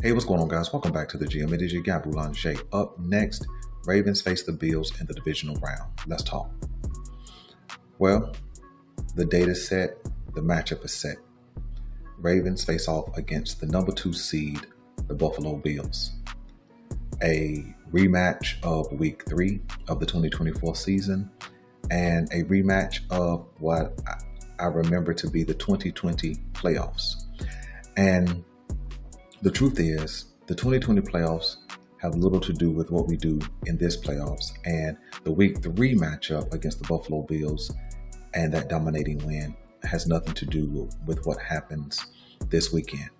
Hey, what's going on, guys? Welcome back to the gym. It is your guy, Boulanger. Up next, Ravens face the Bills in the divisional round. Let's talk. Well, the data set, the matchup is set. Ravens face off against the number 2 seed, the Buffalo Bills. A rematch of week 3 of the 2024 season and a rematch of what I remember to be the 2020 playoffs. And the truth is, the 2020 playoffs have little to do with what we do in this playoffs, and the week 3 matchup against the Buffalo Bills and that dominating win has nothing to do with what happens this weekend.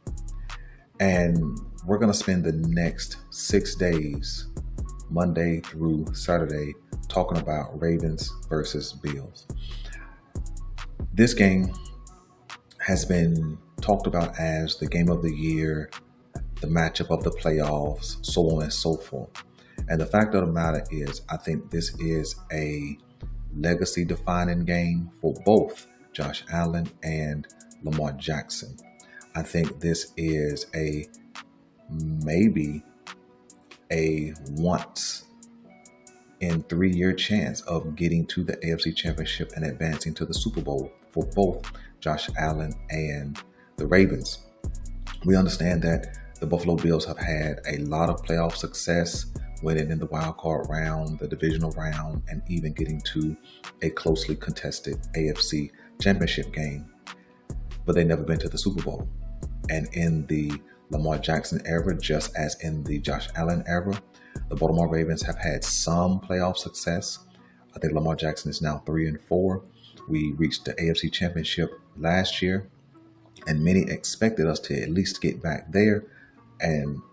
And we're going to spend the next 6 days, Monday through Saturday, talking about Ravens versus Bills. This game has been talked about as the game of the year, the matchup of the playoffs, so on and so forth. And the fact of the matter is, I think this is a legacy-defining game for both Josh Allen and Lamar Jackson. I think this is maybe a once in 3-year chance of getting to the AFC Championship and advancing to the Super Bowl for both Josh Allen and the Ravens. We understand that the Buffalo Bills have had a lot of playoff success, winning in the wild card round, the divisional round, and even getting to a closely contested AFC Championship game. But they've never been to the Super Bowl. And in the Lamar Jackson era, just as in the Josh Allen era, the Baltimore Ravens have had some playoff success. I think Lamar Jackson is now 3-4. We reached the AFC Championship last year, and many expected us to at least get back there. And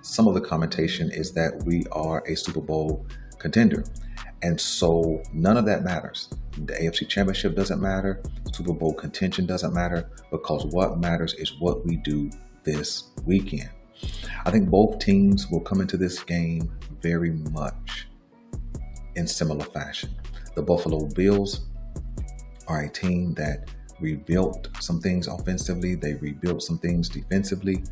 some of the commentation is that we are a Super Bowl contender. And so none of that matters. The AFC Championship doesn't matter. Super Bowl contention doesn't matter, because what matters is what we do this weekend. I think both teams will come into this game very much in similar fashion. The Buffalo Bills are a team that rebuilt some things offensively. They rebuilt some things defensively.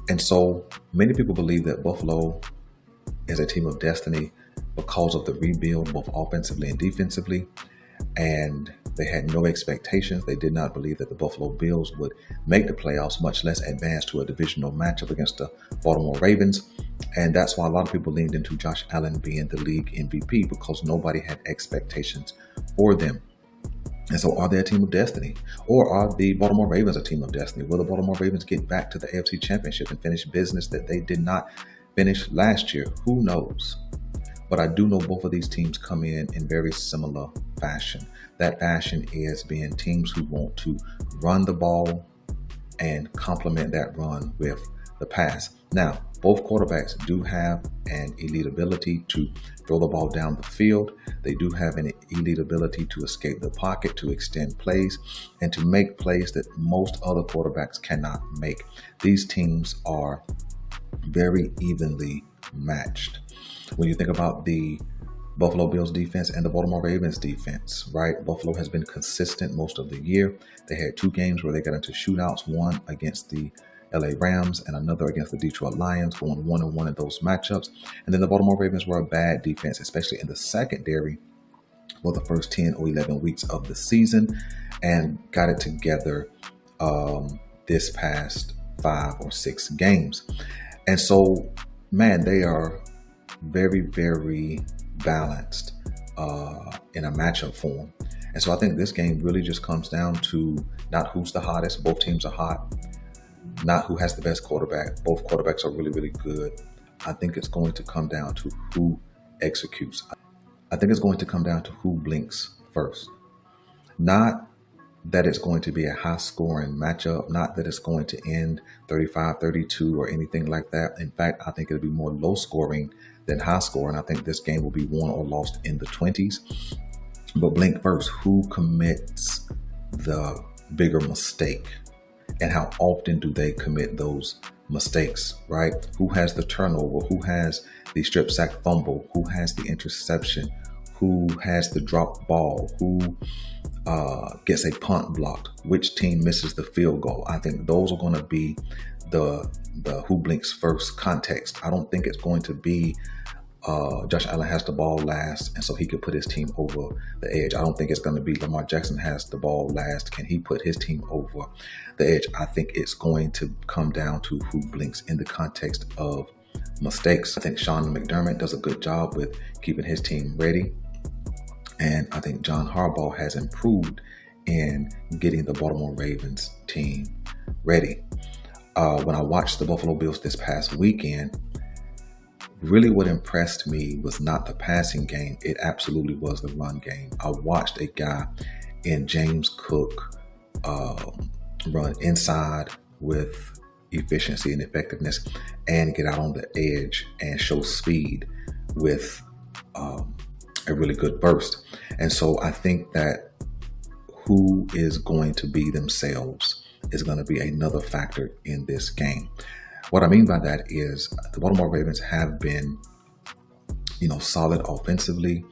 And so many people believe that Buffalo is a team of destiny because of the rebuild, both offensively and defensively. And they had no expectations. They did not believe that the Buffalo Bills would make the playoffs, much less advance to a divisional matchup against the Baltimore Ravens. And that's why a lot of people leaned into Josh Allen being the league MVP, because nobody had expectations for them. And so are they a team of destiny? Or are the Baltimore Ravens a team of destiny? Will the Baltimore Ravens get back to the AFC Championship and finish business that they did not finish last year? Who knows? But I do know both of these teams come in very similar fashion. That fashion is being teams who want to run the ball and complement that run with the pass. Now, both quarterbacks do have an elite ability to throw the ball down the field. They do have an elite ability to escape the pocket, to extend plays, and to make plays that most other quarterbacks cannot make. These teams are very evenly matched. When you think about the Buffalo Bills defense and the Baltimore Ravens defense, right? Buffalo has been consistent most of the year. They had 2 games where they got into shootouts, one against the LA Rams and another against the Detroit Lions, going 1-1 in those matchups. And then the Baltimore Ravens were a bad defense, especially in the secondary for the first 10 or 11 weeks of the season, and got it together this past 5 or 6 games. And so, man, they are very, very balanced in a matchup form. And so I think this game really just comes down to not who's the hottest. Both teams are hot. Not who has the best quarterback. Both quarterbacks are really, really good. I think it's going to come down to who executes. I think it's going to come down to who blinks first. Not that it's going to be a high-scoring matchup, not that it's going to end 35-32 or anything like that. In fact, I think it'll be more low-scoring than high-scoring. I think this game will be won or lost in the 20s. But blink first, who commits the bigger mistake? And how often do they commit those mistakes, right? Who has the turnover? Who has the strip sack fumble? Who has the interception? Who has the drop ball? Who gets a punt blocked, which team misses the field goal. I think those are going to be the who blinks first context. I don't think it's going to be Josh Allen has the ball last, and so he could put his team over the edge. I don't think it's going to be Lamar Jackson has the ball last. Can he put his team over the edge? I think it's going to come down to who blinks in the context of mistakes. I think Sean McDermott does a good job with keeping his team ready. And I think John Harbaugh has improved in getting the Baltimore Ravens team ready. When I watched the Buffalo Bills this past weekend, really what impressed me was not the passing game. It absolutely was the run game. I watched a guy in James Cook run inside with efficiency and effectiveness and get out on the edge and show speed with a really good burst. And so I think that who is going to be themselves is going to be another factor in this game. What I mean by that is the Baltimore Ravens have been, solid offensively,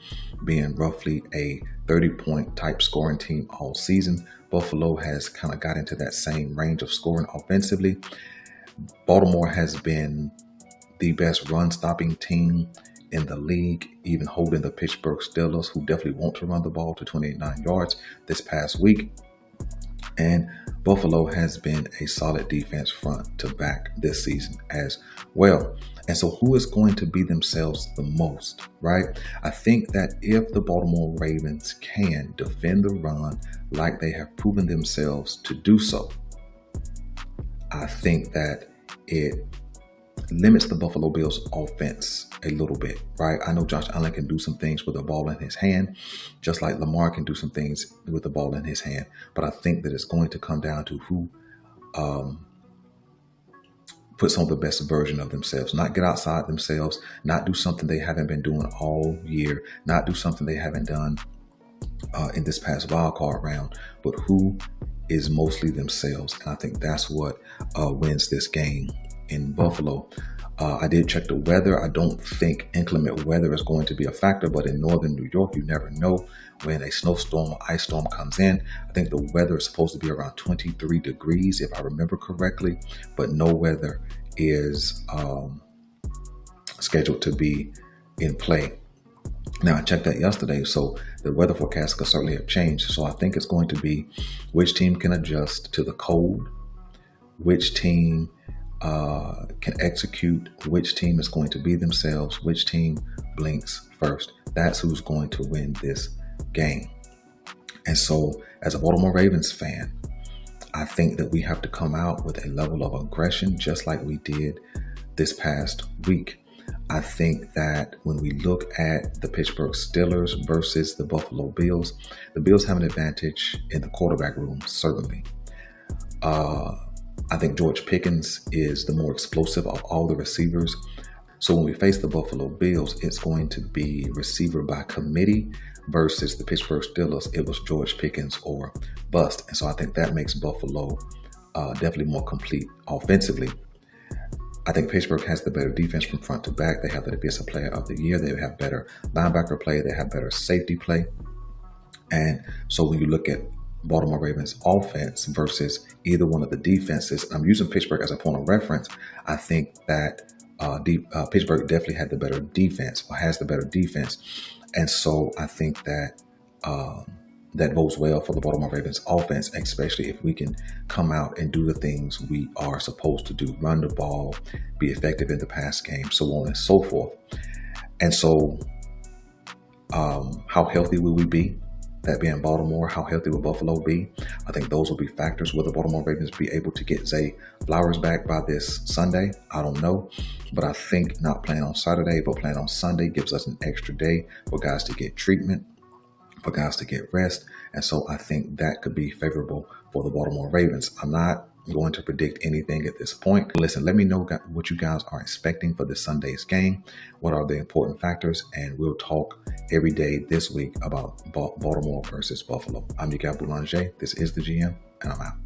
being roughly a 30-point type scoring team all season. Buffalo has kind of got into that same range of scoring offensively. Baltimore has been the best run-stopping team in the league, even holding the Pittsburgh Steelers, who definitely want to run the ball, to 28 yards this past week. And Buffalo has been a solid defense front to back this season as well. And so who is going to be themselves the most, right? I think that if the Baltimore Ravens can defend the run like they have proven themselves to do so, I think that it limits the Buffalo Bills offense a little bit, right? I know Josh Allen can do some things with the ball in his hand, just like Lamar can do some things with the ball in his hand. But I think that it's going to come down to who puts on the best version of themselves, not get outside themselves, not do something they haven't been doing all year, not do something they haven't done in this past wild card round, but who is mostly themselves. And I think that's what wins this game in Buffalo. I did check the weather. I don't think inclement weather is going to be a factor, but in northern New York, you never know when a snowstorm or ice storm comes in. I think the weather is supposed to be around 23 degrees, if I remember correctly, but no weather is scheduled to be in play. Now, I checked that yesterday, so the weather forecast could certainly have changed. So I think it's going to be which team can adjust to the cold, which team can execute, which team is going to be themselves, which team blinks first. That's who's going to win this game. And so as a Baltimore Ravens fan, I think that we have to come out with a level of aggression just like we did this past week. I think that when we look at the Pittsburgh Steelers versus the Buffalo Bills, the Bills have an advantage in the quarterback room, certainly. I think George Pickens is the more explosive of all the receivers. So when we face the Buffalo Bills, it's going to be receiver by committee versus the Pittsburgh Steelers. It was George Pickens or bust. And so I think that makes Buffalo definitely more complete offensively. I think Pittsburgh has the better defense from front to back. They have the defensive player of the year. They have better linebacker play. They have better safety play. And so when you look at Baltimore Ravens offense versus either one of the defenses, I'm using Pittsburgh as a point of reference. I think that Pittsburgh definitely had the better defense, or has the better defense. And so I think that that bodes well for the Baltimore Ravens offense, especially if we can come out and do the things we are supposed to do, run the ball, be effective in the pass game, so on and so forth. And so how healthy will we be? That being Baltimore, how healthy will Buffalo be? I think those will be factors. Will the Baltimore Ravens be able to get Zay Flowers back by this Sunday? I don't know. But I think not playing on Saturday, but playing on Sunday gives us an extra day for guys to get treatment, for guys to get rest. And so I think that could be favorable for the Baltimore Ravens. I'm not going to predict anything at this point. Listen, let me know what you guys are expecting for this Sunday's game. What are the important factors? And we'll talk every day this week about Baltimore versus Buffalo. I'm Miguel Boulanger. This is the GM, and I'm out.